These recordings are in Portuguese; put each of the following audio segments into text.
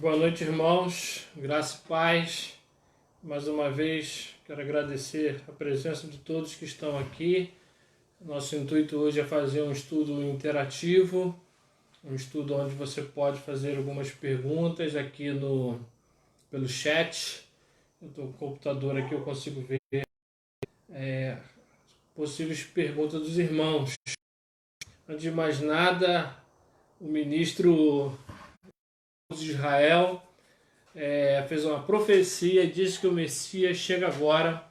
Boa noite, irmãos. Graça e paz. Mais uma vez, quero agradecer a presença de todos que estão aqui. Nosso intuito hoje é fazer um estudo interativo, um estudo onde você pode fazer algumas perguntas aqui pelo chat. Eu estou com o computador aqui, eu consigo ver possíveis perguntas dos irmãos. Antes de mais nada, o ministro de Israel fez uma profecia e disse que o Messias chega agora,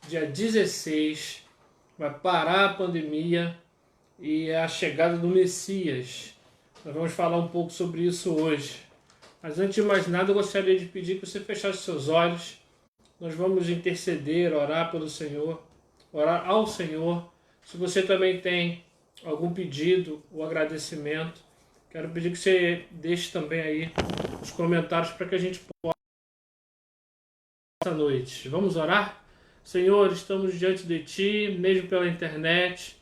dia 16, vai parar a pandemia e é a chegada do Messias. Nós vamos falar um pouco sobre isso hoje. Mas antes de mais nada, eu gostaria de pedir que você fechasse seus olhos. Nós vamos interceder, orar pelo Senhor, orar ao Senhor. Se você também tem algum pedido ou agradecimento, quero pedir que você deixe também aí os comentários para que a gente possa essa noite. Vamos orar? Senhor, estamos diante de Ti, mesmo pela internet.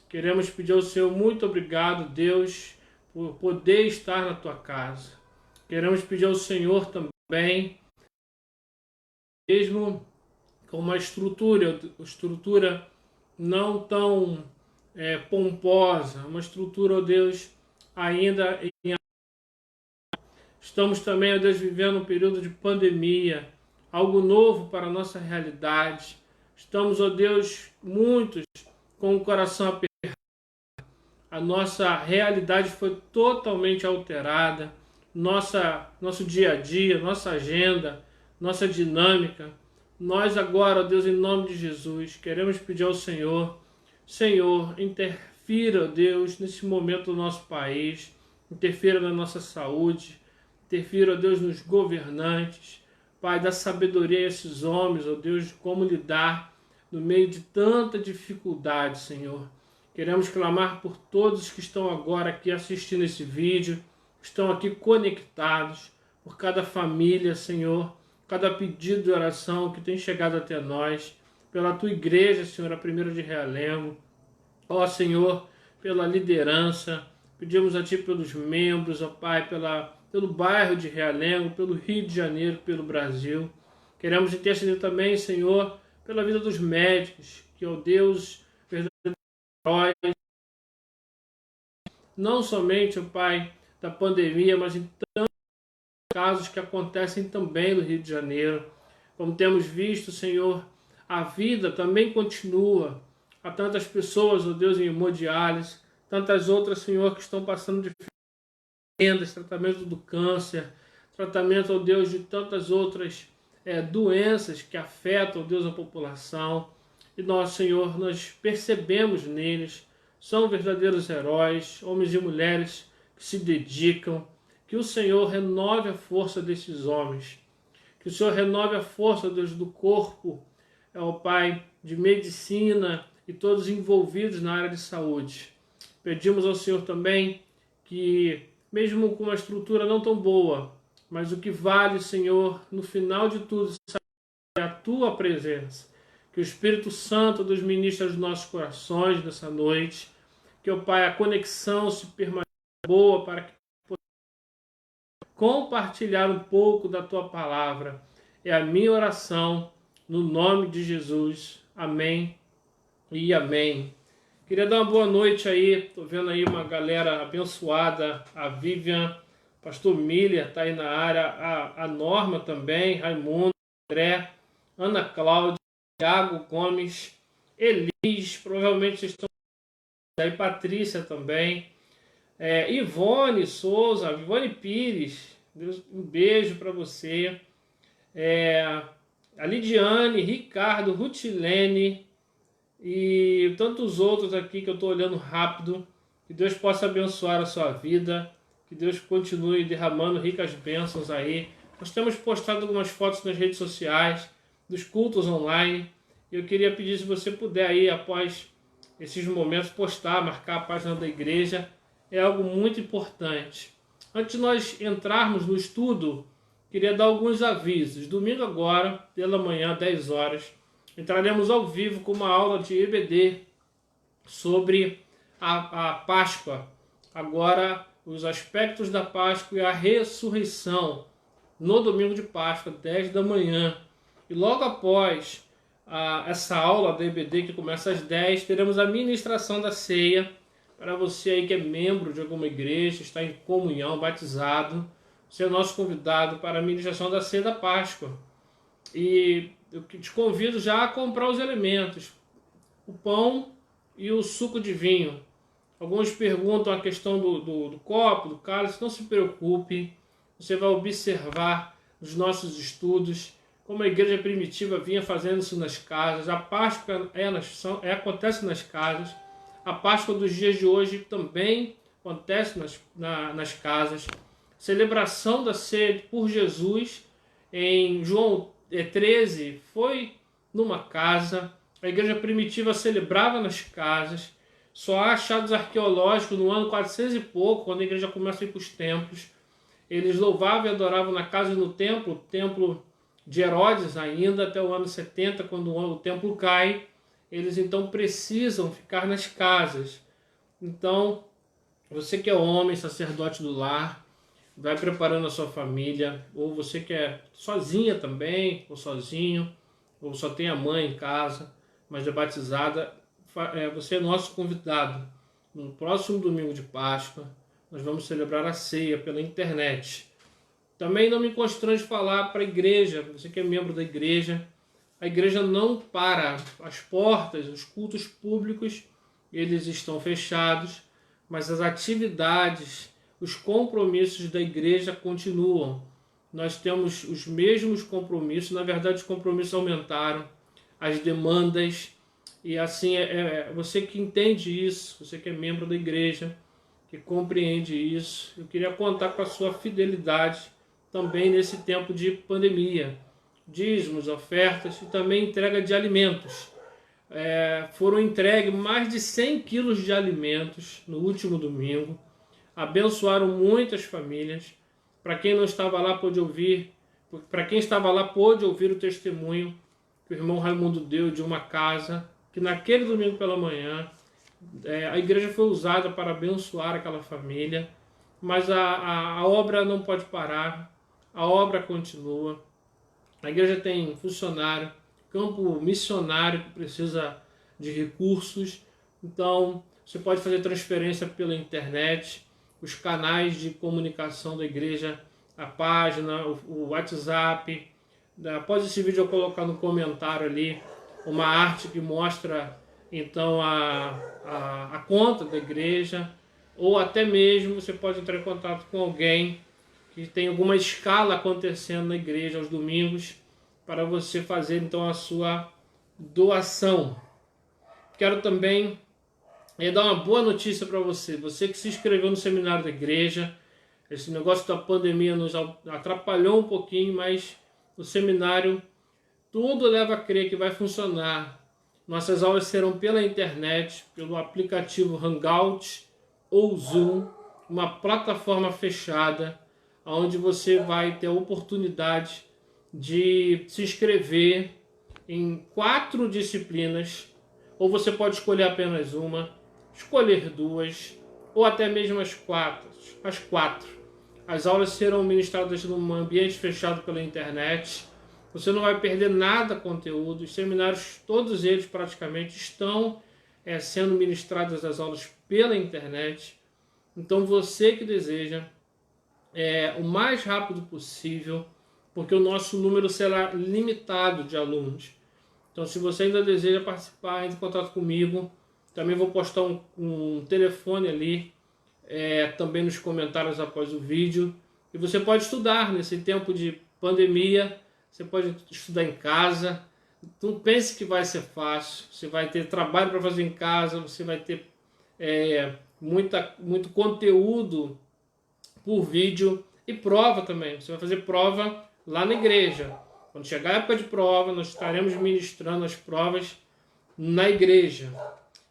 Queremos pedir ao Senhor muito obrigado, Deus, por poder estar na Tua casa. Queremos pedir ao Senhor também, mesmo com uma estrutura não tão pomposa, uma estrutura, ó Deus, ainda em... Estamos também, ó Deus, vivendo um período de pandemia, algo novo para a nossa realidade. Estamos, ó Deus, muitos com o coração apertado. A nossa realidade foi totalmente alterada. Nosso dia a dia, nossa agenda, nossa dinâmica. Nós agora, ó Deus, em nome de Jesus, queremos pedir ao Senhor, interfira, ó Deus, nesse momento do nosso país, interfira na nossa saúde, interfira, ó Deus, nos governantes. Pai, dá sabedoria a esses homens, ó Deus, de como lidar no meio de tanta dificuldade, Senhor. Queremos clamar por todos que estão agora aqui assistindo esse vídeo, estão aqui conectados, por cada família, Senhor, cada pedido de oração que tem chegado até nós, pela Tua igreja, Senhor, a primeira de Realengo. Ó Senhor, pela liderança, pedimos a Ti pelos membros, ó Pai, pelo bairro de Realengo, pelo Rio de Janeiro, pelo Brasil. Queremos interceder também, Senhor, pela vida dos médicos, que, ó Deus, verdadeiro herói, não somente, ó Pai, da pandemia, mas em tantos casos que acontecem também no Rio de Janeiro. Como temos visto, Senhor, a vida também continua. Há tantas pessoas, ó Deus, em hemodiálise, tantas outras, Senhor, que estão passando dificuldades, tratamento do câncer, tratamento, ó Deus, de tantas outras doenças que afetam, ó Deus, a população. E nós, Senhor, nós percebemos neles, são verdadeiros heróis, homens e mulheres que se dedicam. Que o Senhor renove a força desses homens. Que o Senhor renove a força, Deus, do corpo, ó Pai, de medicina e todos envolvidos na área de saúde. Pedimos ao Senhor também que, mesmo com uma estrutura não tão boa, mas o que vale, Senhor, no final de tudo, é a Tua presença. Que o Espírito Santo dos ministra dos nossos corações nessa noite. Que, ó Pai, a conexão se permaneça boa para que possamos compartilhar um pouco da Tua palavra. É a minha oração, no nome de Jesus. Amém e amém. Queria dar uma boa noite aí, tô vendo aí uma galera abençoada, a Vivian, Pastor Miller tá aí na área, a Norma também, Raimundo, André, Ana Cláudia, Thiago Gomes, Elis, provavelmente vocês estão aí, Patrícia também, Ivone Souza, Ivone Pires, Deus, um beijo para você, a Lidiane, Ricardo, Rutilene, e tantos outros aqui que eu estou olhando rápido. Que Deus possa abençoar a sua vida, que Deus continue derramando ricas bênçãos aí. Nós temos postado algumas fotos nas redes sociais, dos cultos online, e eu queria pedir, se você puder aí, após esses momentos, postar, marcar a página da igreja, é algo muito importante. Antes de nós entrarmos no estudo, queria dar alguns avisos. Domingo agora, pela manhã, 10 horas, entraremos ao vivo com uma aula de EBD sobre a Páscoa. Agora, os aspectos da Páscoa e a ressurreição. no domingo de Páscoa, 10 da manhã. E logo após essa aula da EBD, que começa às 10, teremos a ministração da ceia. Para você aí que é membro de alguma igreja, está em comunhão, batizado, você é nosso convidado para a ministração da ceia da Páscoa. E eu te convido já a comprar os elementos, o pão e o suco de vinho. Alguns perguntam a questão do copo, do cálice. Não se preocupe, você vai observar nos nossos estudos como a igreja primitiva vinha fazendo isso nas casas. A Páscoa acontece nas casas. A Páscoa dos dias de hoje também acontece nas casas. Celebração da ceia por Jesus em João 13 foi numa casa. A igreja primitiva celebrava nas casas. Só há achados arqueológicos no ano 400 e pouco, quando a igreja começa a ir para os templos. Eles louvavam e adoravam na casa e no templo, o templo de Herodes ainda, até o ano 70, quando o templo cai. Eles então precisam ficar nas casas. Então, você que é homem, sacerdote do lar, vai preparando a sua família, ou você que é sozinha também, ou sozinho, ou só tem a mãe em casa, mas é batizada, você é nosso convidado. No próximo domingo de Páscoa, nós vamos celebrar a ceia pela internet. Também não me constrange falar para a igreja, você que é membro da igreja, a igreja não para, as portas, os cultos públicos, eles estão fechados, mas as atividades, os compromissos da igreja continuam. Nós temos os mesmos compromissos, na verdade os compromissos aumentaram, as demandas, e assim, você que entende isso, você que é membro da igreja, que compreende isso, eu queria contar com a sua fidelidade também nesse tempo de pandemia. Dízimos, ofertas e também entrega de alimentos. Foram entregues mais de 100 quilos de alimentos no último domingo. Abençoaram muitas famílias. Para quem não estava lá pôde ouvir, para quem estava lá pôde ouvir o testemunho que o irmão Raimundo deu de uma casa que naquele domingo pela manhã a igreja foi usada para abençoar aquela família, mas a obra não pode parar, a obra continua. A igreja tem funcionário, campo missionário que precisa de recursos, então você pode fazer transferência pela internet, os canais de comunicação da igreja, a página, o WhatsApp. Após esse vídeo eu colocar no comentário ali uma arte que mostra então a conta da igreja, ou até mesmo você pode entrar em contato com alguém que tem alguma escala acontecendo na igreja aos domingos, para você fazer então a sua doação. Quero também dar uma boa notícia para você. Você que se inscreveu no seminário da igreja, esse negócio da pandemia nos atrapalhou um pouquinho, mas o seminário tudo leva a crer que vai funcionar. Nossas aulas serão pela internet, pelo aplicativo Hangout ou Zoom, uma plataforma fechada, onde você vai ter a oportunidade de se inscrever em 4 disciplinas, ou você pode escolher apenas uma, escolher 2, ou até mesmo as 4. As aulas serão ministradas num ambiente fechado pela internet. Você não vai perder nada conteúdo. Os seminários, todos eles praticamente, estão sendo ministradas as aulas pela internet. Então você que deseja, o mais rápido possível, porque o nosso número será limitado de alunos. Então se você ainda deseja participar, entre em contato comigo. Também vou postar um telefone ali, também nos comentários após o vídeo. E você pode estudar nesse tempo de pandemia. Você pode estudar em casa. Não pense que vai ser fácil. Você vai ter trabalho para fazer em casa. Você vai ter muito conteúdo por vídeo. E prova também. Você vai fazer prova lá na igreja. Quando chegar a época de prova, nós estaremos ministrando as provas na igreja.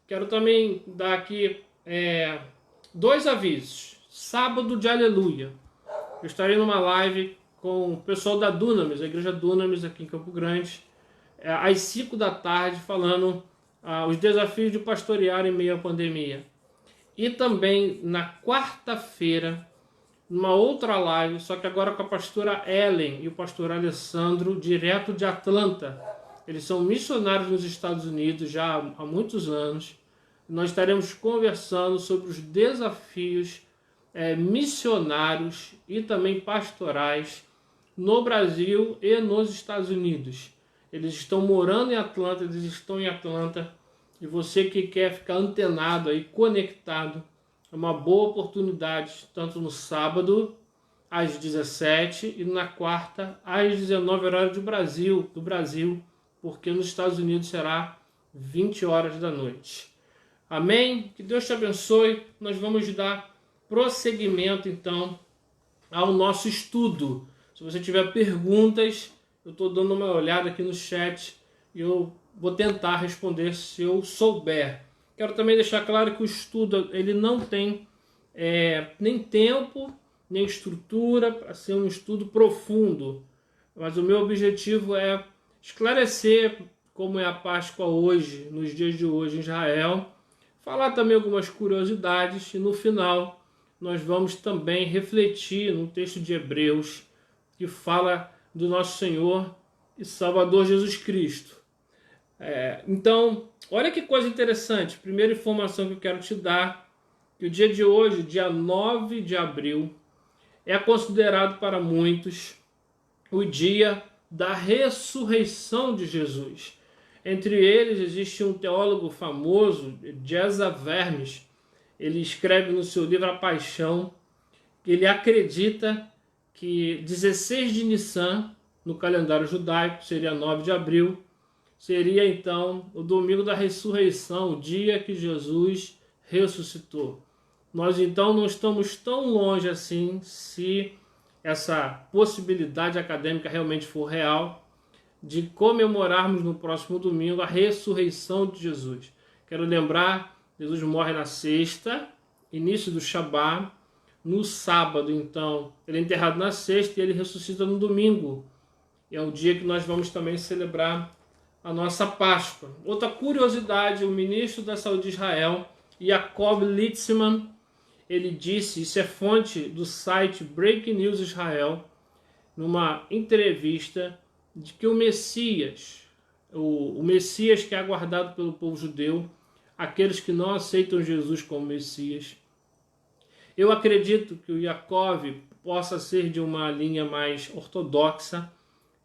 Quero também dar aqui 2 avisos. Sábado de Aleluia. Eu estarei numa live com o pessoal da Dunamis, a igreja Dunamis aqui em Campo Grande, às 5 da tarde, falando os desafios de pastorear em meio à pandemia. E também na quarta-feira, numa outra live, só que agora com a pastora Ellen e o pastor Alessandro, direto de Atlanta. Eles são missionários nos Estados Unidos já há muitos anos. Nós estaremos conversando sobre os desafios missionários e também pastorais no Brasil e nos Estados Unidos. Eles estão morando em Atlanta, eles estão em Atlanta, e você que quer ficar antenado aí, conectado, é uma boa oportunidade, tanto no sábado às 17 e na quarta às 19 horas do Brasil, porque nos Estados Unidos será 20 horas da noite. Amém? Que Deus te abençoe. Nós vamos dar prosseguimento então ao nosso estudo. Se você tiver perguntas, eu estou dando uma olhada aqui no chat e eu vou tentar responder se eu souber. Quero também deixar claro que o estudo ele não tem nem tempo, nem estrutura para ser um estudo profundo. Mas o meu objetivo é esclarecer como é a Páscoa hoje, nos dias de hoje em Israel, falar também algumas curiosidades e no final nós vamos também refletir no texto de Hebreus que fala do nosso Senhor e Salvador Jesus Cristo. Então, olha que coisa interessante. Primeira informação que eu quero te dar, que o dia de hoje, dia 9 de abril, é considerado para muitos o dia da ressurreição de Jesus. Entre eles existe um teólogo famoso, Jeza Vermes. Ele escreve no seu livro A Paixão que ele acredita que 16 de Nissan, no calendário judaico, seria 9 de abril, seria então o domingo da ressurreição, o dia que Jesus ressuscitou. Nós então não estamos tão longe assim, se essa possibilidade acadêmica realmente for real, de comemorarmos no próximo domingo a ressurreição de Jesus. Quero lembrar, Jesus morre na sexta, início do Shabat. No sábado, então, ele é enterrado na sexta e ele ressuscita no domingo. É o dia que nós vamos também celebrar a nossa Páscoa. Outra curiosidade, o ministro da Saúde de Israel, Yaakov Litzman, ele disse, isso é fonte do site Breaking News Israel, numa entrevista, de que o Messias, o Messias que é aguardado pelo povo judeu, aqueles que não aceitam Jesus como Messias, eu acredito que o Yaakov possa ser de uma linha mais ortodoxa,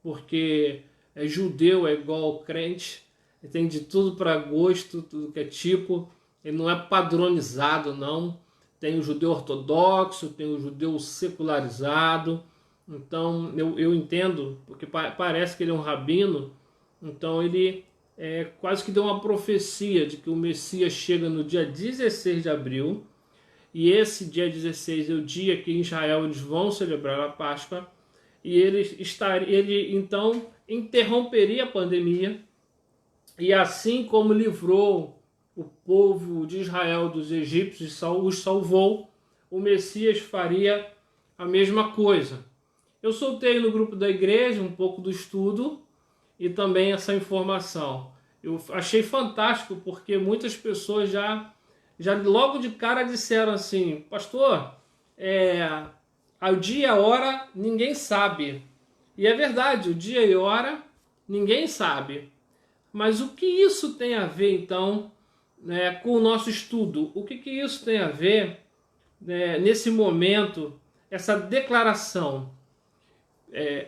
porque judeu é igual crente, ele tem de tudo para gosto, tudo que é tipo, ele não é padronizado, não. Tem o judeu ortodoxo, tem o judeu secularizado. Então eu entendo, porque parece que ele é um rabino, então ele quase que deu uma profecia de que o Messias chega no dia 16 de abril, e esse dia 16 é o dia que em Israel eles vão celebrar a Páscoa, e ele então interromperia a pandemia, e assim como livrou o povo de Israel dos egípcios e os salvou, o Messias faria a mesma coisa. Eu soltei no grupo da igreja um pouco do estudo e também essa informação. Eu achei fantástico porque muitas pessoas já logo de cara disseram assim: pastor, o dia e a hora ninguém sabe. E é verdade, o dia e a hora ninguém sabe. Mas o que isso tem a ver então com o nosso estudo? O que isso tem a ver nesse momento, essa declaração?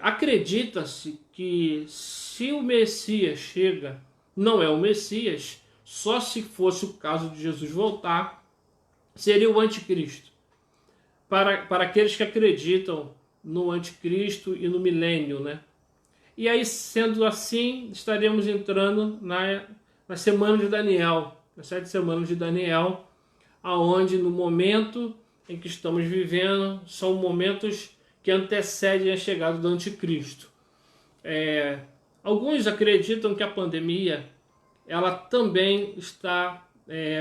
Acredita-se que se o Messias chega, não é o Messias, só se fosse o caso de Jesus voltar, seria o anticristo. Para aqueles que acreditam no anticristo e no milênio, né? E aí, sendo assim, estaremos entrando na semana de Daniel, nas 7 semanas de Daniel, aonde no momento em que estamos vivendo, são momentos que antecedem a chegada do anticristo. Alguns acreditam que a pandemia ela também está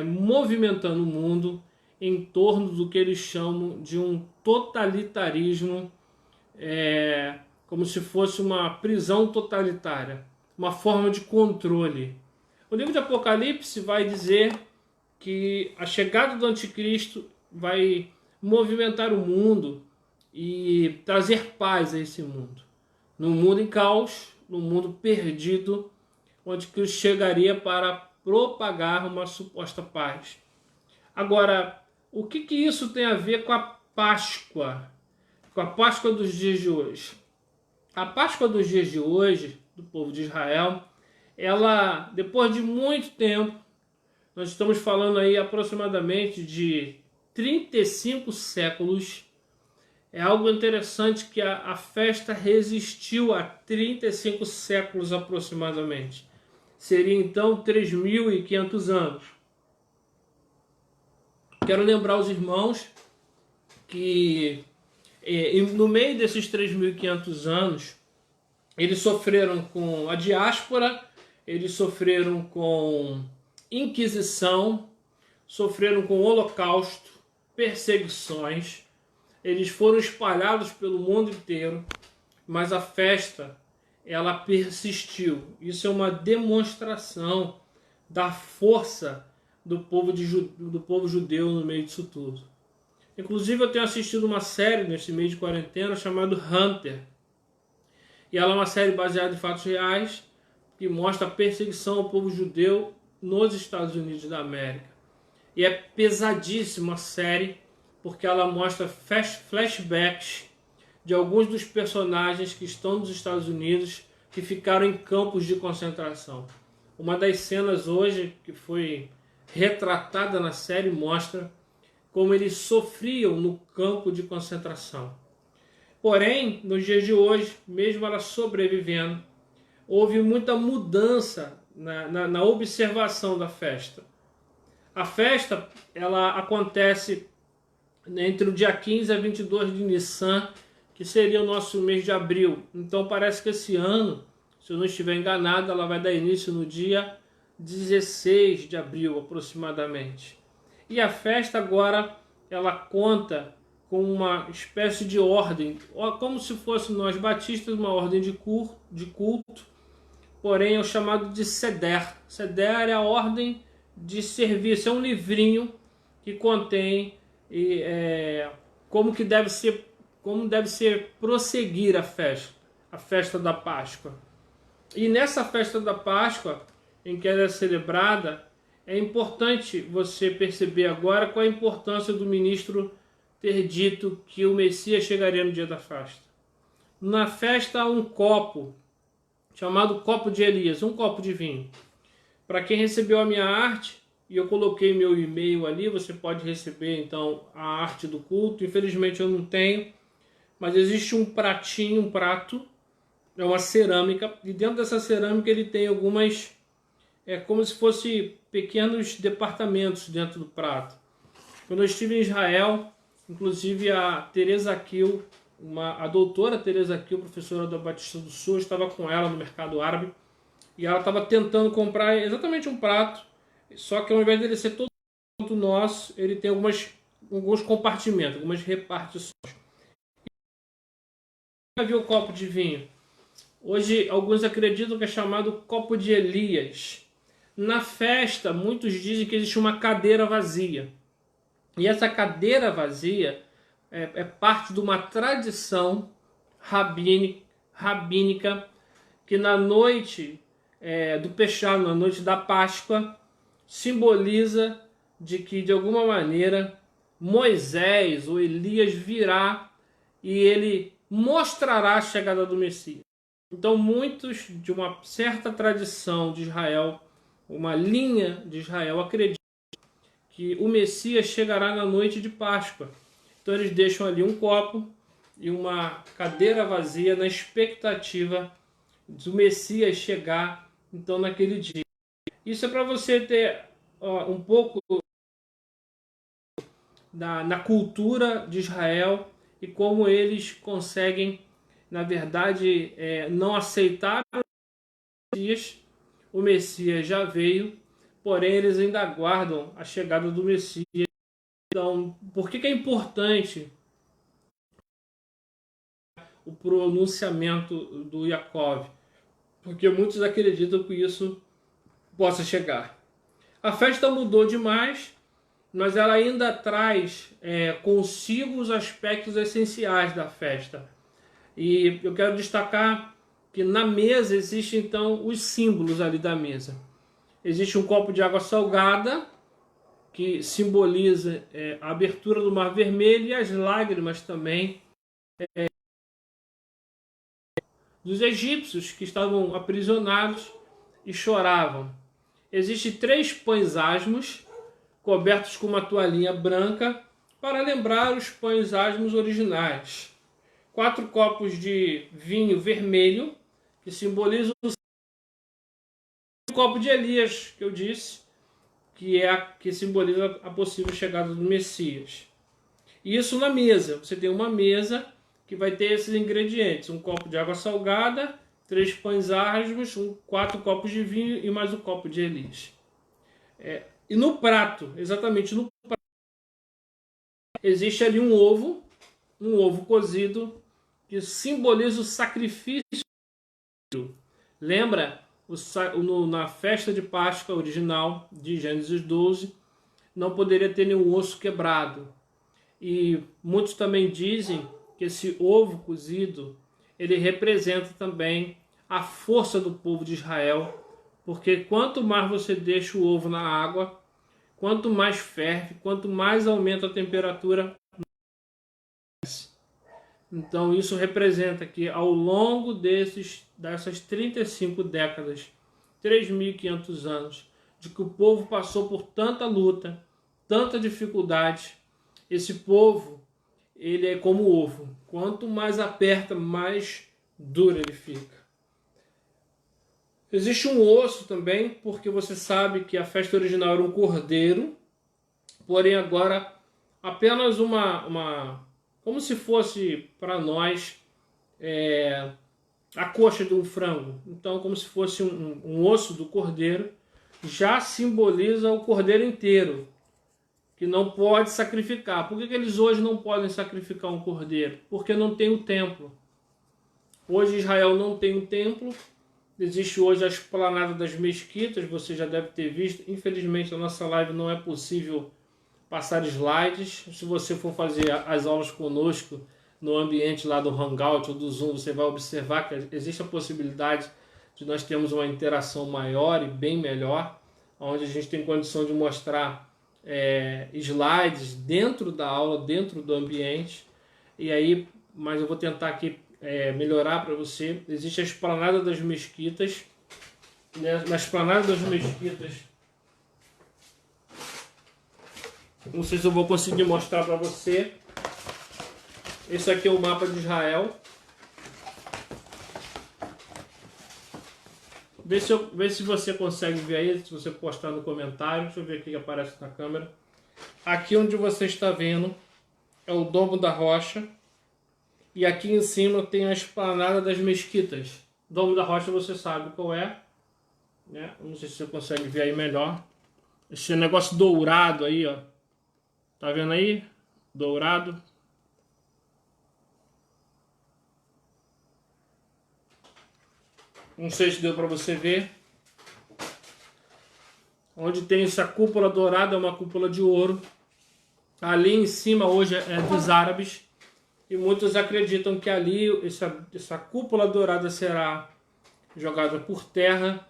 movimentando o mundo em torno do que eles chamam de um totalitarismo, como se fosse uma prisão totalitária, uma forma de controle. O livro de Apocalipse vai dizer que a chegada do anticristo vai movimentar o mundo e trazer paz a esse mundo. Num mundo em caos, num mundo perdido, onde Cristo chegaria para propagar uma suposta paz. Agora, o que isso tem a ver com a Páscoa? Com a Páscoa dos dias de hoje? A Páscoa dos dias de hoje, do povo de Israel, ela, depois de muito tempo, nós estamos falando aí aproximadamente de 35 séculos. É algo interessante que a festa resistiu a 35 séculos aproximadamente. Seria então 3.500 anos. Quero lembrar os irmãos que no meio desses 3.500 anos, eles sofreram com a diáspora, eles sofreram com Inquisição, sofreram com Holocausto, perseguições, eles foram espalhados pelo mundo inteiro, mas a festa, ela persistiu. Isso é uma demonstração da força do povo judeu no meio disso tudo. Inclusive eu tenho assistido uma série nesse mês de quarentena chamada Hunter. E ela é uma série baseada em fatos reais que mostra a perseguição ao povo judeu nos Estados Unidos da América. E é pesadíssima a série porque ela mostra flashbacks de alguns dos personagens que estão nos Estados Unidos que ficaram em campos de concentração. Uma das cenas hoje que foi retratada na série mostra como eles sofriam no campo de concentração. Porém, nos dias de hoje, mesmo ela sobrevivendo, houve muita mudança na observação da festa. A festa, ela acontece entre o dia 15 a 22 de Nissan, que seria o nosso mês de abril. Então parece que esse ano, se eu não estiver enganado, ela vai dar início no dia 16 de abril aproximadamente. E a festa agora, ela conta com uma espécie de ordem, como se fosse nós batistas, uma ordem de culto, porém é o chamado de Seder. Seder é a ordem de serviço, é um livrinho que contém como deve ser prosseguir a festa da Páscoa. E nessa festa da Páscoa, em que ela é celebrada, é importante você perceber agora qual a importância do ministro ter dito que o Messias chegaria no dia da festa. Na festa há um copo, chamado copo de Elias, um copo de vinho. Para quem recebeu a minha arte, e eu coloquei meu e-mail ali, você pode receber então a arte do culto. Infelizmente eu não tenho, mas existe um prato, é uma cerâmica, e dentro dessa cerâmica ele tem algumas, como se fosse pequenos departamentos dentro do prato. Quando eu estive em Israel, inclusive a Teresa Kiel, a doutora Teresa Kiel, professora da Batista do Sul, eu estava com ela no mercado árabe, e ela estava tentando comprar exatamente um prato, só que ao invés dele ser todo nosso, ele tem alguns compartimentos, algumas repartições. Já viu o copo de vinho? Hoje alguns acreditam que é chamado copo de Elias. Na festa, muitos dizem que existe uma cadeira vazia. E essa cadeira vazia é parte de uma tradição rabínica que na noite do Peshá, na noite da Páscoa, simboliza de que, de alguma maneira, Moisés ou Elias virá e ele mostrará a chegada do Messias. Então, muitos de uma certa tradição de Israel, uma linha de Israel, acreditam que o Messias chegará na noite de Páscoa. Então, eles deixam ali um copo e uma cadeira vazia na expectativa do Messias chegar, então, naquele dia. Isso é para você ter um pouco na cultura de Israel e como eles conseguem, na verdade, não aceitar o Messias já veio, porém eles ainda aguardam a chegada do Messias. Então, por que é importante o pronunciamento do Yaakov? Porque muitos acreditam que isso possa chegar. A festa mudou demais mas ela ainda traz consigo os aspectos essenciais da festa. E eu quero destacar que na mesa existem então os símbolos ali da mesa. Existe um copo de água salgada, que simboliza a abertura do Mar Vermelho, e as lágrimas também dos egípcios que estavam aprisionados e choravam. Existem 3 pães asmos, cobertos com uma toalhinha branca, para lembrar os pães asmos originais. 4 copos de vinho vermelho, que simbolizam o copo de Elias, que eu disse, que simboliza a possível chegada do Messias. E isso na mesa. Você tem uma mesa que vai ter esses ingredientes: um copo de água salgada, 3 pães asmos, 4 copos de vinho e mais um copo de Elias. E no prato, exatamente no prato, existe ali um ovo cozido, que simboliza o sacrifício. Lembra, na festa de Páscoa original de Gênesis 12, não poderia ter nenhum osso quebrado. E muitos também dizem que esse ovo cozido, ele representa também a força do povo de Israel, porque quanto mais você deixa o ovo na água, quanto mais ferve, quanto mais aumenta a temperatura. Então isso representa que ao longo dessas 35 décadas, 3.500 anos, de que o povo passou por tanta luta, tanta dificuldade, esse povo, ele é como o ovo. Quanto mais aperta, mais duro ele fica. Existe um osso também, porque você sabe que a festa original era um cordeiro, porém agora apenas como se fosse para nós a coxa de um frango. Então, como se fosse um osso do cordeiro, já simboliza o cordeiro inteiro, que não pode sacrificar. Por que eles hoje não podem sacrificar um cordeiro? Porque não tem o templo. Hoje Israel não tem um templo. Existe hoje a esplanada das mesquitas, você já deve ter visto. Infelizmente, na nossa live não é possível passar slides. Se você for fazer as aulas conosco no ambiente lá do Hangout ou do Zoom, você vai observar que existe a possibilidade de nós termos uma interação maior e bem melhor, onde a gente tem condição de mostrar slides dentro da aula, dentro do ambiente. E aí, mas eu vou tentar aqui melhorar para você. Existe a esplanada das mesquitas, né? Na esplanada das mesquitas, não sei se eu vou conseguir mostrar para você. Esse aqui é o mapa de Israel. Vê se você consegue ver aí, se você postar no comentário. Deixa eu ver o que aparece na câmera. Aqui onde você está vendo é o Domo da Rocha. E aqui em cima tem a esplanada das mesquitas. Domo da Rocha você sabe qual é, né? Não sei se você consegue ver aí melhor. Esse negócio dourado aí, ó. Tá vendo aí? Dourado. Não sei se deu para você ver. Onde tem essa cúpula dourada, é uma cúpula de ouro. Ali em cima hoje é dos árabes. E muitos acreditam que ali essa cúpula dourada será jogada por terra.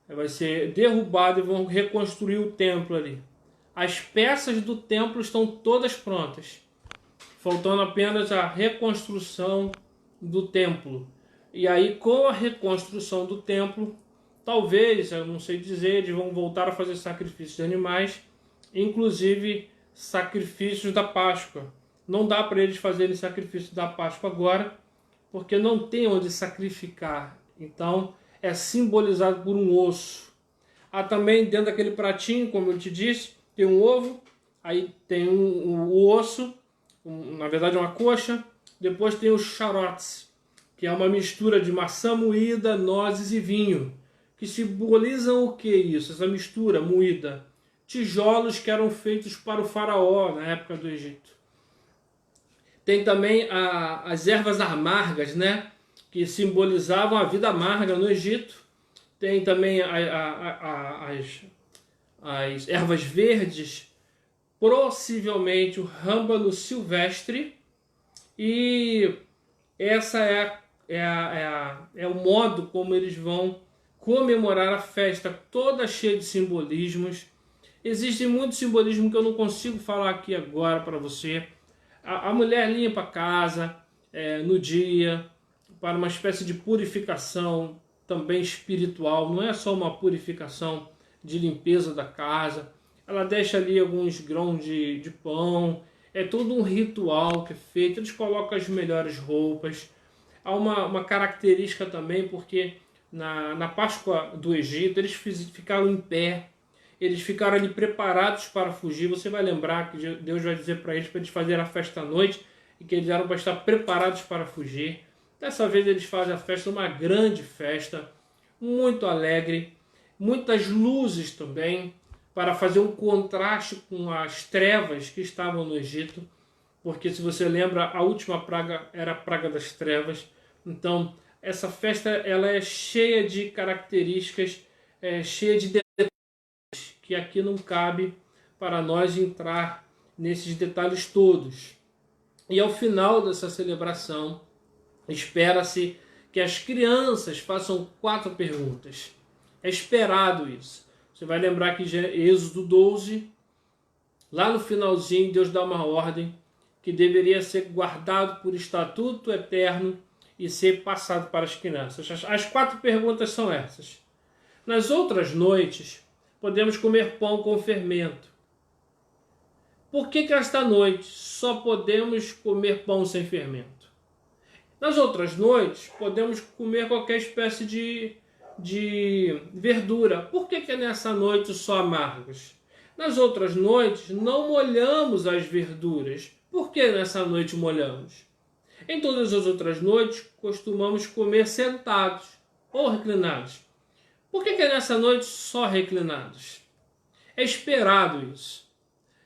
Vai ser derrubada e vão reconstruir o templo ali. As peças do templo estão todas prontas. Faltando apenas a reconstrução do templo. E aí, com a reconstrução do templo, talvez, eu não sei dizer, eles vão voltar a fazer sacrifícios de animais, inclusive sacrifícios da Páscoa. Não dá para eles fazerem sacrifício da Páscoa agora, porque não tem onde sacrificar. Então, é simbolizado por um osso. Há também, dentro daquele pratinho, como eu te disse, tem um ovo, aí tem o osso, na verdade uma coxa, depois tem os charotes, que é uma mistura de maçã moída, nozes e vinho, que simbolizam o que isso? Essa mistura moída? Tijolos que eram feitos para o faraó na época do Egito. Tem também as ervas amargas, né? Que simbolizavam a vida amarga no Egito. Tem também as ervas verdes. possivelmente o râmbano silvestre, e essa é o modo como eles vão comemorar a festa, toda cheia de simbolismos. Existe muito simbolismo que eu não consigo falar aqui agora para você. A mulher limpa a casa no dia, para uma espécie de purificação também espiritual, não é só uma purificação de limpeza da casa. Ela deixa ali alguns grãos de pão, é todo um ritual que é feito, eles colocam as melhores roupas. Há uma característica também, porque na Páscoa do Egito eles ficaram em pé, eles ficaram ali preparados para fugir. Você vai lembrar que Deus vai dizer para eles fazer a festa à noite, e que eles eram para estar preparados para fugir. Dessa vez eles fazem a festa, uma grande festa, muito alegre, muitas luzes também, para fazer um contraste com as trevas que estavam no Egito, porque se você lembra, a última praga era a praga das trevas. Então essa festa ela é cheia de características, cheia de detalhes, que aqui não cabe para nós entrar nesses detalhes todos. E ao final dessa celebração, espera-se que as crianças façam 4 perguntas. É esperado isso. Você vai lembrar que Êxodo 12, lá no finalzinho, Deus dá uma ordem que deveria ser guardado por estatuto eterno e ser passado para as crianças. As 4 perguntas são essas. Nas outras noites, podemos comer pão com fermento. Por que esta noite só podemos comer pão sem fermento? Nas outras noites, podemos comer qualquer espécie de verdura. Por que é nessa noite só amargos? Nas outras noites, não molhamos as verduras. Por que nessa noite molhamos? Em todas as outras noites, costumamos comer sentados ou reclinados. Por que nessa noite só reclinados? É esperado isso.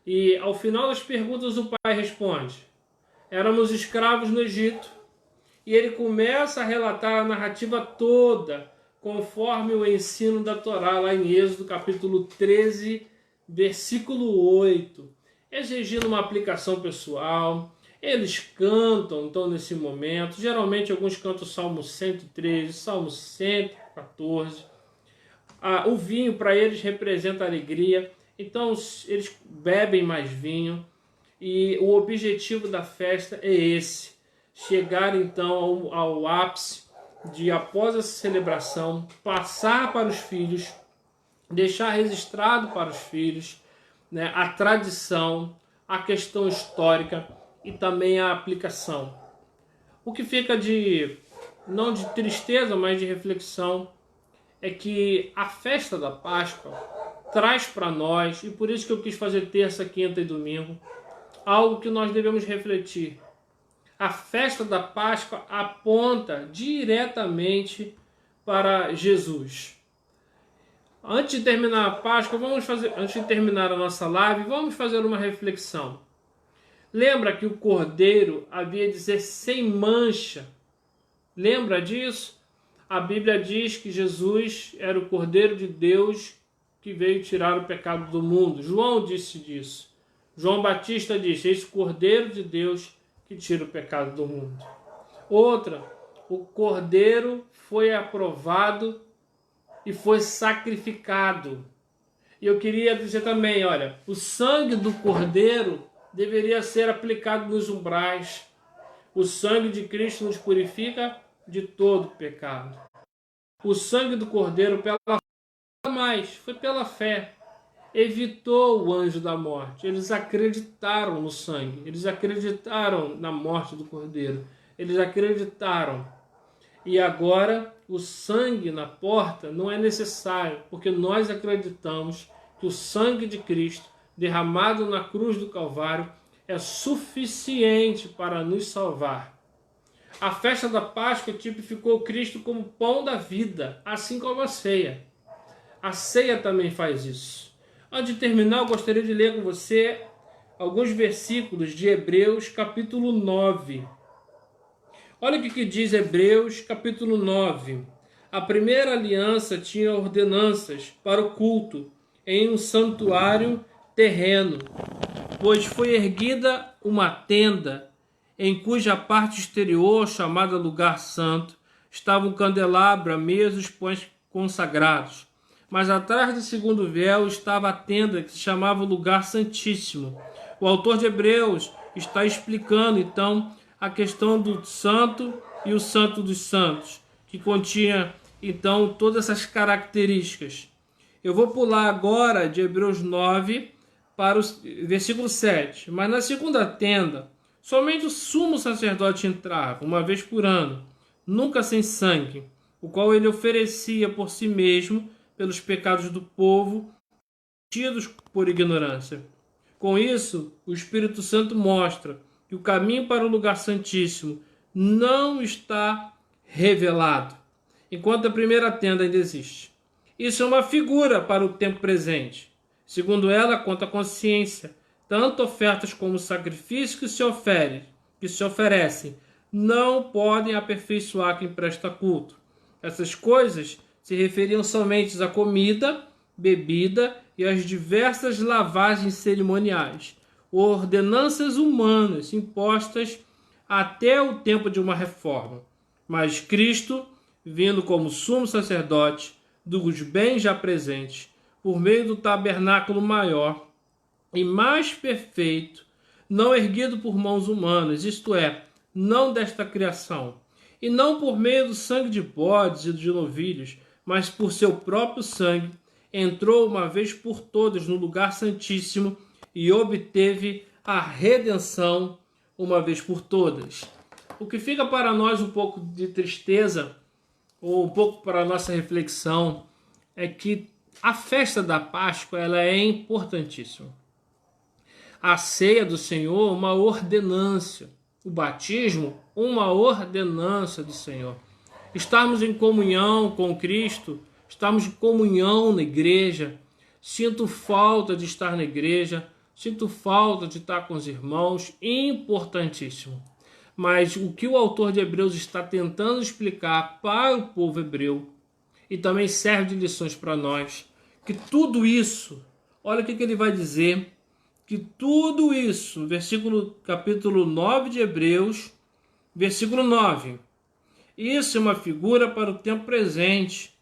E ao final das perguntas, o pai responde: éramos escravos no Egito. E ele começa a relatar a narrativa toda, conforme o ensino da Torá, lá em Êxodo capítulo 13, versículo 8. Exigindo uma aplicação pessoal. Eles cantam, então, nesse momento. Geralmente, alguns cantam o Salmo 113, Salmo 114. O vinho, para eles, representa alegria. Então, eles bebem mais vinho. E o objetivo da festa é esse. Chegar, então, ao ápice de, após essa celebração, passar para os filhos, deixar registrado para os filhos, né, a tradição, a questão histórica e também a aplicação. O que fica não de tristeza, mas de reflexão, é que a festa da Páscoa traz para nós, e por isso que eu quis fazer terça, quinta e domingo, algo que nós devemos refletir. A festa da Páscoa aponta diretamente para Jesus. Antes de terminar a Páscoa, antes de terminar a nossa live, vamos fazer uma reflexão. Lembra que o Cordeiro havia de ser sem mancha? Lembra disso? A Bíblia diz que Jesus era o Cordeiro de Deus que veio tirar o pecado do mundo. João disse disso. João Batista disse: esse Cordeiro de Deus que tira o pecado do mundo. Outra, o Cordeiro foi aprovado e foi sacrificado. E eu queria dizer também, olha, o sangue do Cordeiro deveria ser aplicado nos umbrais. O sangue de Cristo nos purifica de todo pecado. O sangue do Cordeiro foi pela fé. Evitou o anjo da morte. Eles acreditaram no sangue. Eles acreditaram na morte do Cordeiro. Eles acreditaram. E agora o sangue na porta não é necessário, porque nós acreditamos que o sangue de Cristo derramado na cruz do Calvário é suficiente para nos salvar. A festa da Páscoa tipificou Cristo como pão da vida, assim como a ceia. A ceia também faz isso. Antes de terminar, eu gostaria de ler com você alguns versículos de Hebreus, capítulo 9. Olha o que diz Hebreus, capítulo 9. A primeira aliança tinha ordenanças para o culto em um santuário terreno. pois foi erguida uma tenda, em cuja parte exterior, chamada Lugar Santo, estava um candelabro, a mesa e os pães consagrados. Mas atrás do segundo véu estava a tenda que se chamava Lugar Santíssimo. O autor de Hebreus está explicando então a questão do santo e o santo dos santos, que continha então todas essas características. Eu vou pular agora de Hebreus 9 para o versículo 7. Mas na segunda tenda, somente o sumo sacerdote entrava, uma vez por ano, nunca sem sangue, o qual ele oferecia por si mesmo pelos pecados do povo, tidos por ignorância. Com isso, o Espírito Santo mostra que o caminho para o lugar santíssimo não está revelado, enquanto a primeira tenda ainda existe. Isso é uma figura para o tempo presente. Segundo ela, quanto à consciência, tanto ofertas como sacrifícios que se oferecem, não podem aperfeiçoar quem presta culto. Essas coisas se referiam somente à comida, bebida e às diversas lavagens cerimoniais, ordenanças humanas impostas até o tempo de uma reforma. Mas Cristo, vindo como sumo sacerdote dos bens já presentes, por meio do tabernáculo maior e mais perfeito, não erguido por mãos humanas, isto é, não desta criação, e não por meio do sangue de bodes e de novilhos, mas por seu próprio sangue, entrou uma vez por todas no lugar santíssimo e obteve a redenção uma vez por todas. O que fica para nós um pouco de tristeza, ou um pouco para a nossa reflexão, é que a festa da Páscoa ela é importantíssima. A ceia do Senhor, uma ordenância. O batismo, uma ordenância do Senhor. Estarmos em comunhão com Cristo, estarmos em comunhão na igreja. Sinto falta de estar na igreja, sinto falta de estar com os irmãos, importantíssimo. Mas o que o autor de Hebreus está tentando explicar para o povo hebreu, e também serve de lições para nós, que tudo isso, olha o que ele vai dizer, que tudo isso, capítulo 9 de Hebreus, versículo 9, isso é uma figura para o tempo presente,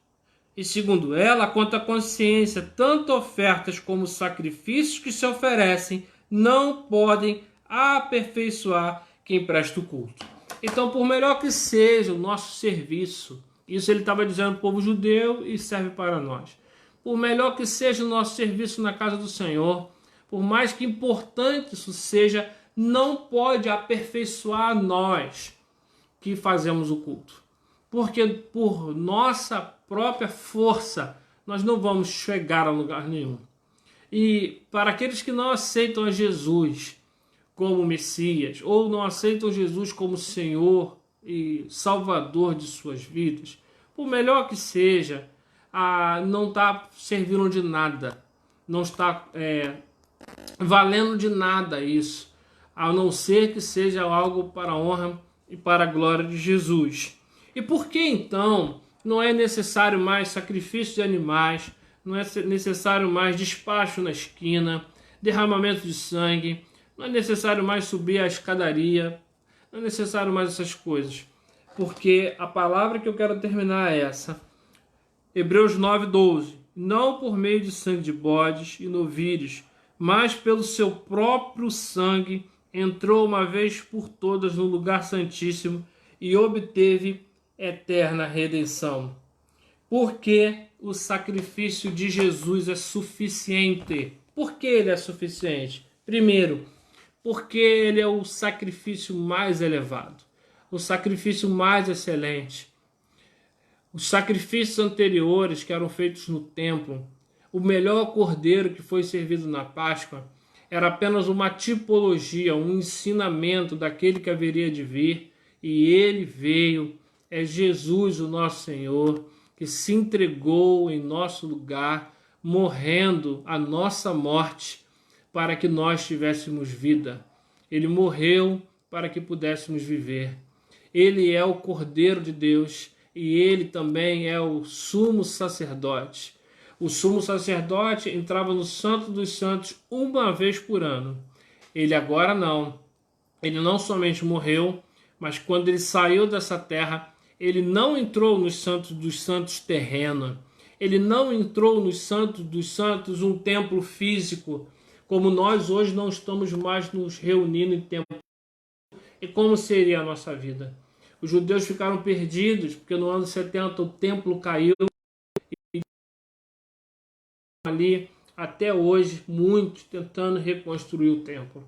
e segundo ela, quanto à consciência, tanto ofertas como sacrifícios que se oferecem não podem aperfeiçoar quem presta o culto. Então, por melhor que seja o nosso serviço, isso ele estava dizendo para o povo judeu e serve para nós. Por melhor que seja o nosso serviço na casa do Senhor, por mais que importante isso seja, não pode aperfeiçoar nós que fazemos o culto. Porque por nossa própria força, nós não vamos chegar a lugar nenhum. E para aqueles que não aceitam a Jesus como Messias, ou não aceitam Jesus como Senhor e Salvador de suas vidas, por melhor que seja, não está servindo de nada, não está valendo de nada isso, a não ser que seja algo para a honra e para a glória de Jesus. E por que então não é necessário mais sacrifício de animais, não é necessário mais despacho na esquina, derramamento de sangue, não é necessário mais subir a escadaria, não é necessário mais essas coisas? Porque a palavra que eu quero terminar é essa. Hebreus 9:12. Não por meio de sangue de bodes e novilhos, mas pelo seu próprio sangue entrou uma vez por todas no lugar santíssimo e obteve eterna redenção. Porque o sacrifício de Jesus é suficiente. Por que ele é suficiente? Primeiro, porque ele é o sacrifício mais elevado, o sacrifício mais excelente. Os sacrifícios anteriores que eram feitos no templo, o melhor cordeiro que foi servido na Páscoa, era apenas uma tipologia, um ensinamento daquele que haveria de vir, e ele veio, é Jesus o nosso Senhor, que se entregou em nosso lugar, morrendo a nossa morte, para que nós tivéssemos vida. Ele morreu para que pudéssemos viver. Ele é o Cordeiro de Deus e ele também é o sumo sacerdote. O sumo sacerdote entrava no Santo dos Santos uma vez por ano. Ele agora não. Ele não somente morreu, mas quando ele saiu dessa terra, ele não entrou nos santos dos santos terreno. Ele não entrou nos santos dos santos, um templo físico, como nós hoje não estamos mais nos reunindo em templo. E como seria a nossa vida? Os judeus ficaram perdidos, porque no ano 70 o templo caiu e ali até hoje muitos tentando reconstruir o templo.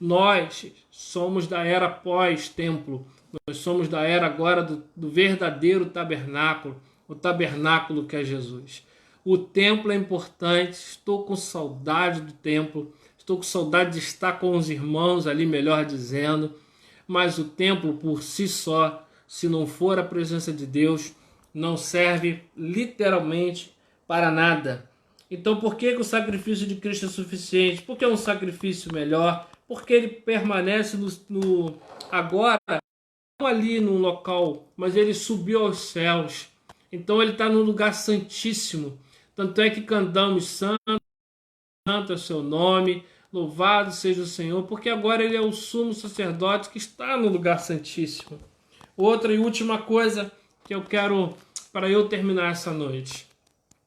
Nós somos da era pós-templo, nós somos da era agora do verdadeiro tabernáculo, o tabernáculo que é Jesus. O templo é importante, estou com saudade do templo, estou com saudade de estar com os irmãos ali, melhor dizendo, mas o templo por si só, se não for a presença de Deus, não serve literalmente para nada. Então por que o sacrifício de Cristo é suficiente? Porque é um sacrifício melhor, porque ele permanece agora, não ali no local, mas ele subiu aos céus. Então ele está no lugar santíssimo. Tanto é que cantamos santo, santo é o seu nome, louvado seja o Senhor, porque agora ele é o sumo sacerdote que está no lugar santíssimo. Outra e última coisa que eu quero, para eu terminar essa noite.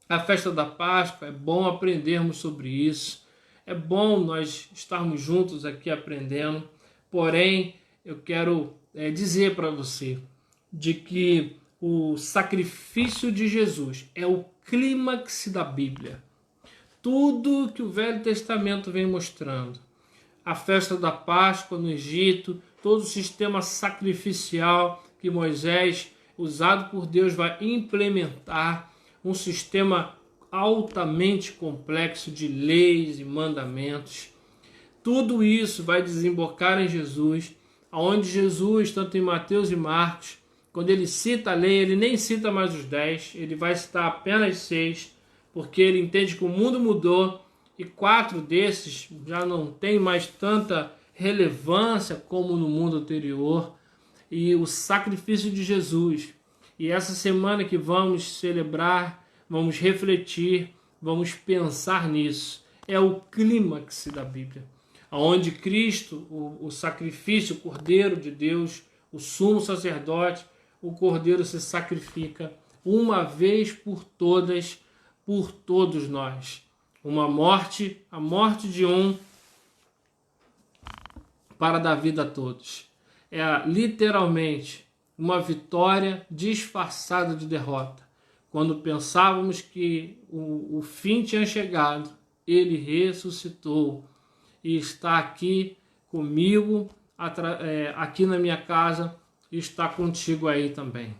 A festa da Páscoa, é bom aprendermos sobre isso. É bom nós estarmos juntos aqui aprendendo. Porém, eu quero dizer para você de que o sacrifício de Jesus é o clímax da Bíblia. Tudo que o Velho Testamento vem mostrando. A festa da Páscoa no Egito, todo o sistema sacrificial que Moisés, usado por Deus, vai implementar, um sistema altamente complexo de leis e mandamentos. Tudo isso vai desembocar em Jesus, onde Jesus, tanto em Mateus e Marcos, quando ele cita a lei, ele nem cita mais os 10, ele vai citar apenas 6, porque ele entende que o mundo mudou e 4 desses já não tem mais tanta relevância como no mundo anterior. E o sacrifício de Jesus. E essa semana que vamos celebrar, vamos refletir, vamos pensar nisso. É o clímax da Bíblia, onde Cristo, o sacrifício, o Cordeiro de Deus, o sumo sacerdote, o Cordeiro se sacrifica uma vez por todas, por todos nós. Uma morte, a morte de um para dar vida a todos. É literalmente uma vitória disfarçada de derrota. Quando pensávamos que o fim tinha chegado, ele ressuscitou e está aqui comigo, aqui na minha casa, e está contigo aí também.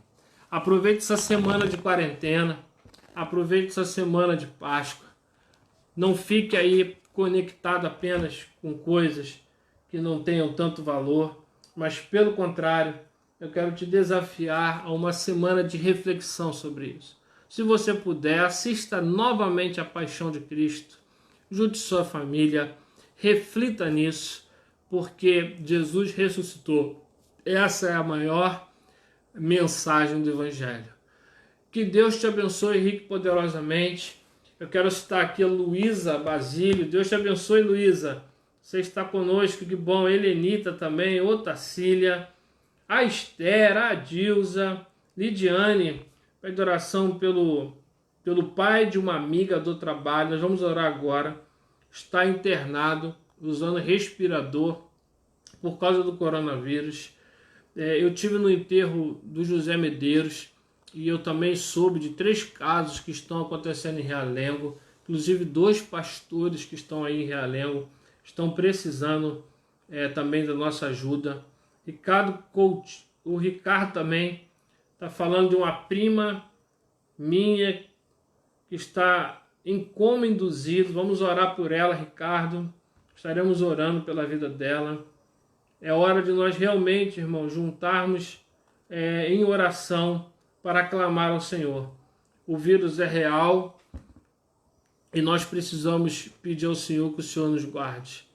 Aproveite essa semana de quarentena, aproveite essa semana de Páscoa. Não fique aí conectado apenas com coisas que não tenham tanto valor, mas pelo contrário, eu quero te desafiar a uma semana de reflexão sobre isso. Se você puder, assista novamente a Paixão de Cristo, junte sua família, reflita nisso, porque Jesus ressuscitou. Essa é a maior mensagem do Evangelho. Que Deus te abençoe rico e poderosamente. Eu quero citar aqui a Luísa Basílio. Deus te abençoe, Luísa. Você está conosco, que bom. Helenita também, Otacília, a Esther, a Dilza, Lidiane, pede oração pelo pai de uma amiga do trabalho. Nós vamos orar agora. Está internado, usando respirador por causa do coronavírus. Eu tive no enterro do José Medeiros e eu também soube de 3 casos que estão acontecendo em Realengo. Inclusive 2 pastores que estão aí em Realengo estão precisando também da nossa ajuda. Ricardo Coach, o Ricardo também está falando de uma prima minha que está em coma induzido. Vamos orar por ela, Ricardo. Estaremos orando pela vida dela. É hora de nós realmente, irmão, juntarmos em oração para clamar ao Senhor. O vírus é real e nós precisamos pedir ao Senhor que o Senhor nos guarde.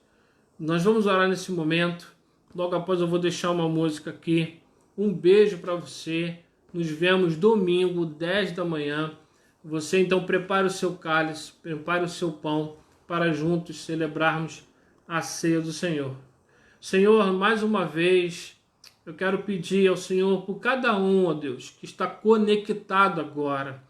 Nós vamos orar nesse momento. Logo após eu vou deixar uma música aqui. Um beijo para você. Nos vemos domingo, 10 da manhã. Você então prepare o seu cálice, prepare o seu pão para juntos celebrarmos a ceia do Senhor. Senhor, mais uma vez, eu quero pedir ao Senhor por cada um, ó Deus, que está conectado agora,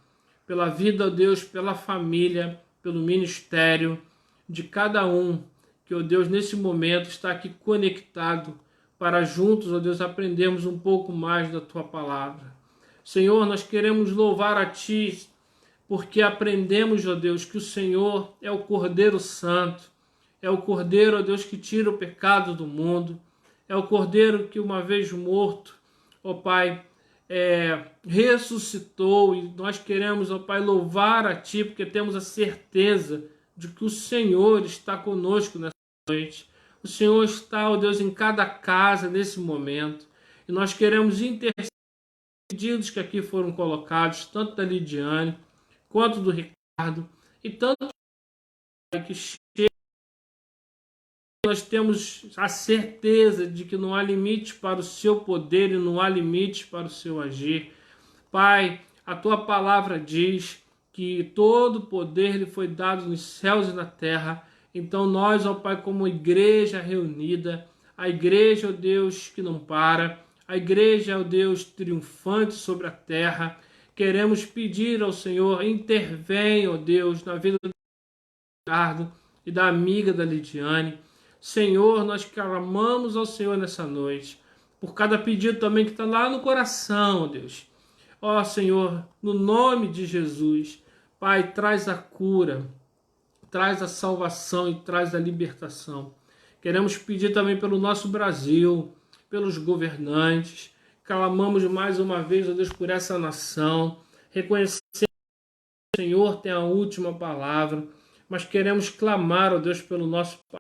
pela vida, ó Deus, pela família, pelo ministério de cada um, que, ó Deus, nesse momento está aqui conectado para juntos, ó Deus, aprendermos um pouco mais da Tua palavra. Senhor, nós queremos louvar a Ti, porque aprendemos, ó Deus, que o Senhor é o Cordeiro Santo, é o Cordeiro, ó Deus, que tira o pecado do mundo, é o Cordeiro que uma vez morto, ó Pai, ressuscitou, e nós queremos, ó Pai, louvar a Ti, porque temos a certeza de que o Senhor está conosco nessa noite. O Senhor está, ó Deus, em cada casa nesse momento, e nós queremos interceder pedidos que aqui foram colocados, tanto da Lidiane, quanto do Ricardo, e tanto que chega. Nós temos a certeza de que não há limite para o seu poder e não há limite para o seu agir. Pai, a tua palavra diz que todo o poder lhe foi dado nos céus e na terra. Então nós, ó Pai, como igreja reunida, a igreja, ó Deus, que não para, a igreja, ó Deus, triunfante sobre a terra, queremos pedir ao Senhor, intervém, ó Deus, na vida do Ricardo e da amiga da Lidiane. Senhor, nós clamamos ao Senhor nessa noite, por cada pedido também que está lá no coração, ó Deus. Ó Senhor, no nome de Jesus, Pai, traz a cura, traz a salvação e traz a libertação. Queremos pedir também pelo nosso Brasil, pelos governantes, clamamos mais uma vez, ó Deus, por essa nação, reconhecendo que o Senhor tem a última palavra, mas queremos clamar, ó Deus, pelo nosso país,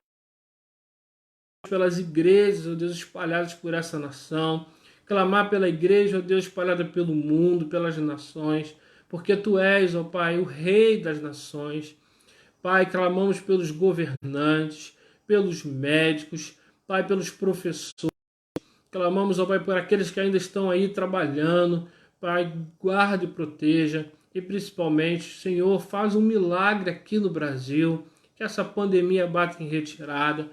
pelas igrejas, ó Deus, espalhadas por essa nação, clamar pela igreja, ó Deus, espalhada pelo mundo, pelas nações, porque Tu és, ó Pai, o Rei das nações. Pai, clamamos pelos governantes, pelos médicos, Pai, pelos professores, clamamos, ó Pai, por aqueles que ainda estão aí trabalhando. Pai, guarde e proteja, e principalmente, Senhor, faz um milagre aqui no Brasil, que essa pandemia bata em retirada.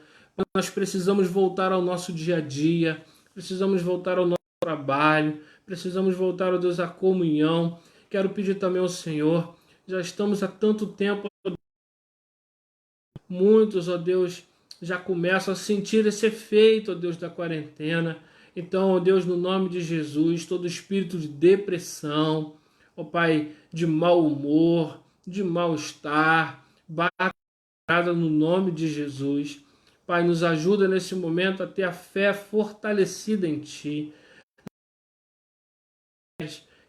Nós precisamos voltar ao nosso dia a dia, precisamos voltar ao nosso trabalho, precisamos voltar, ó Deus, à comunhão. Quero pedir também ao Senhor, já estamos há tanto tempo, muitos, ó Deus, já começam a sentir esse efeito, ó Deus, da quarentena. Então, ó Deus, no nome de Jesus, todo espírito de depressão, ó Pai, de mau humor, de mal-estar, bata no nome de Jesus. Pai, nos ajuda nesse momento a ter a fé fortalecida em Ti,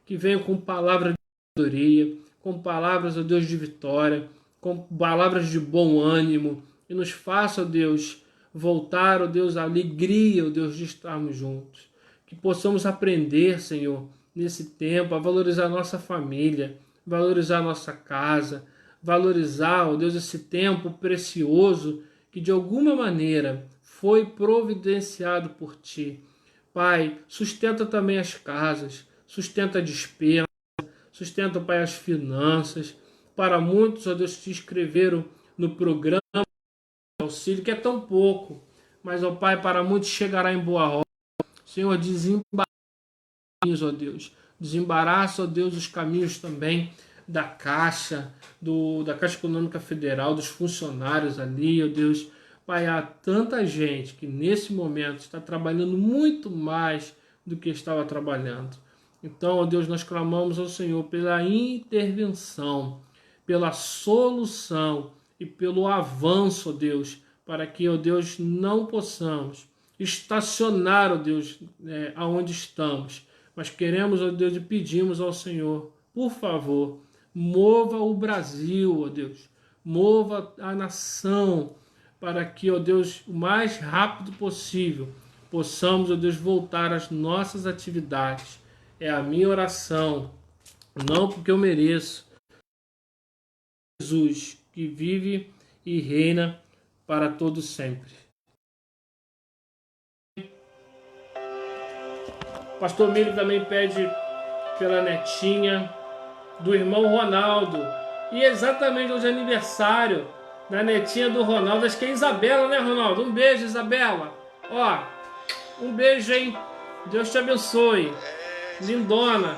que venham com palavras de sabedoria, com palavras, ó Deus, de vitória, com palavras de bom ânimo, e nos faça, ó Deus, voltar, ó Deus, a alegria, ó Deus, de estarmos juntos. Que possamos aprender, Senhor, nesse tempo, a valorizar a nossa família, valorizar a nossa casa, valorizar, ó Deus, esse tempo precioso que de alguma maneira foi providenciado por Ti. Pai, sustenta também as casas, sustenta a despesa, sustenta, Pai, as finanças. Para muitos, ó Deus, se inscreveram no programa de auxílio, que é tão pouco, mas, ó Pai, para muitos chegará em boa hora. Senhor, desembaraça, ó Deus, desembaraça, ó Deus, os caminhos também da Caixa, da Caixa Econômica Federal, dos funcionários ali, ó Deus. Pai, há tanta gente que nesse momento está trabalhando muito mais do que estava trabalhando. Então, ó Deus, nós clamamos ao Senhor pela intervenção, pela solução e pelo avanço, ó Deus, para que, ó Deus, não possamos estacionar, ó Deus, aonde estamos. Mas queremos, ó Deus, e pedimos ao Senhor, por favor, mova o Brasil, ó Deus, mova a nação, para que, ó Deus, o mais rápido possível, possamos, ó Deus, voltar às nossas atividades. É a minha oração, não porque eu mereço. Jesus, que vive e reina para todo sempre. Pastor Milho também pede pela netinha do irmão Ronaldo. E exatamente hoje é aniversário Da netinha do Ronaldo, acho que é Isabela, né, Ronaldo? Um beijo, Isabela. Ó, um beijo, hein? Deus te abençoe. Lindona.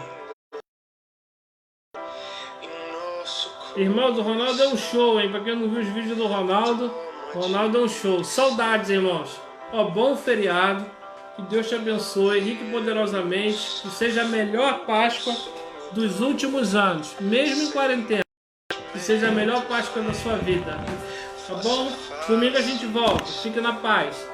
Irmãos, o Ronaldo é um show, hein? Pra quem não viu os vídeos do Ronaldo, o Ronaldo é um show. Saudades, irmãos. Ó, bom feriado. Que Deus te abençoe rico e poderosamente. Que seja a melhor Páscoa dos últimos anos, mesmo em quarentena. Que seja a melhor Páscoa da sua vida. Tá bom? Domingo a gente volta. Fique na paz.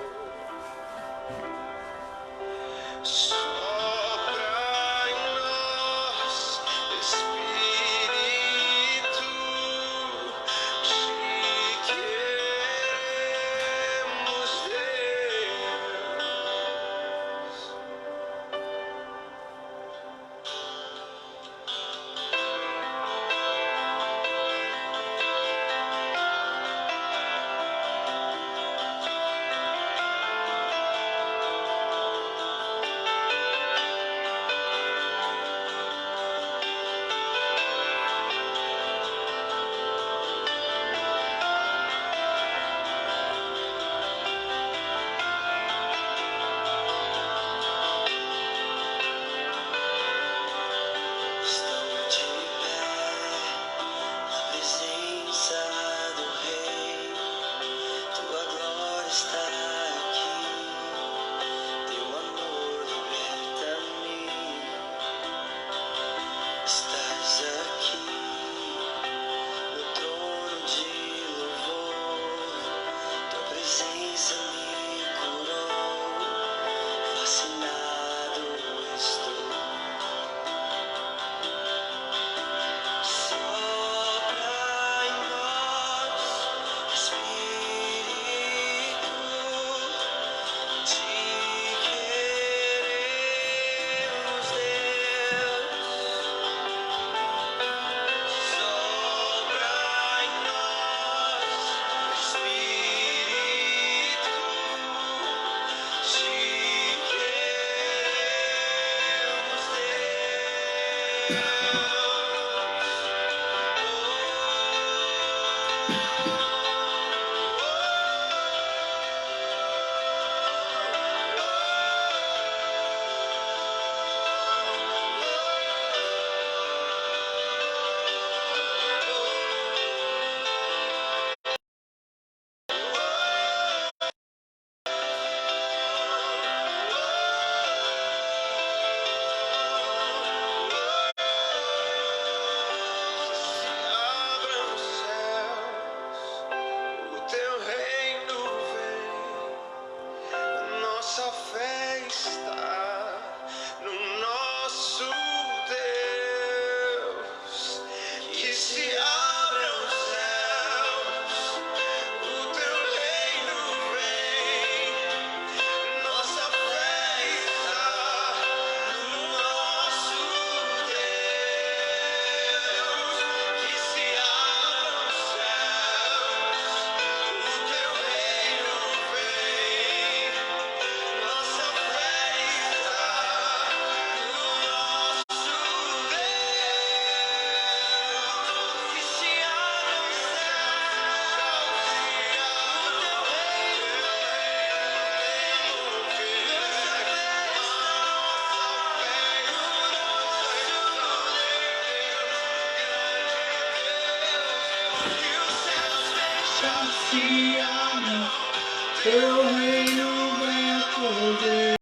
Eu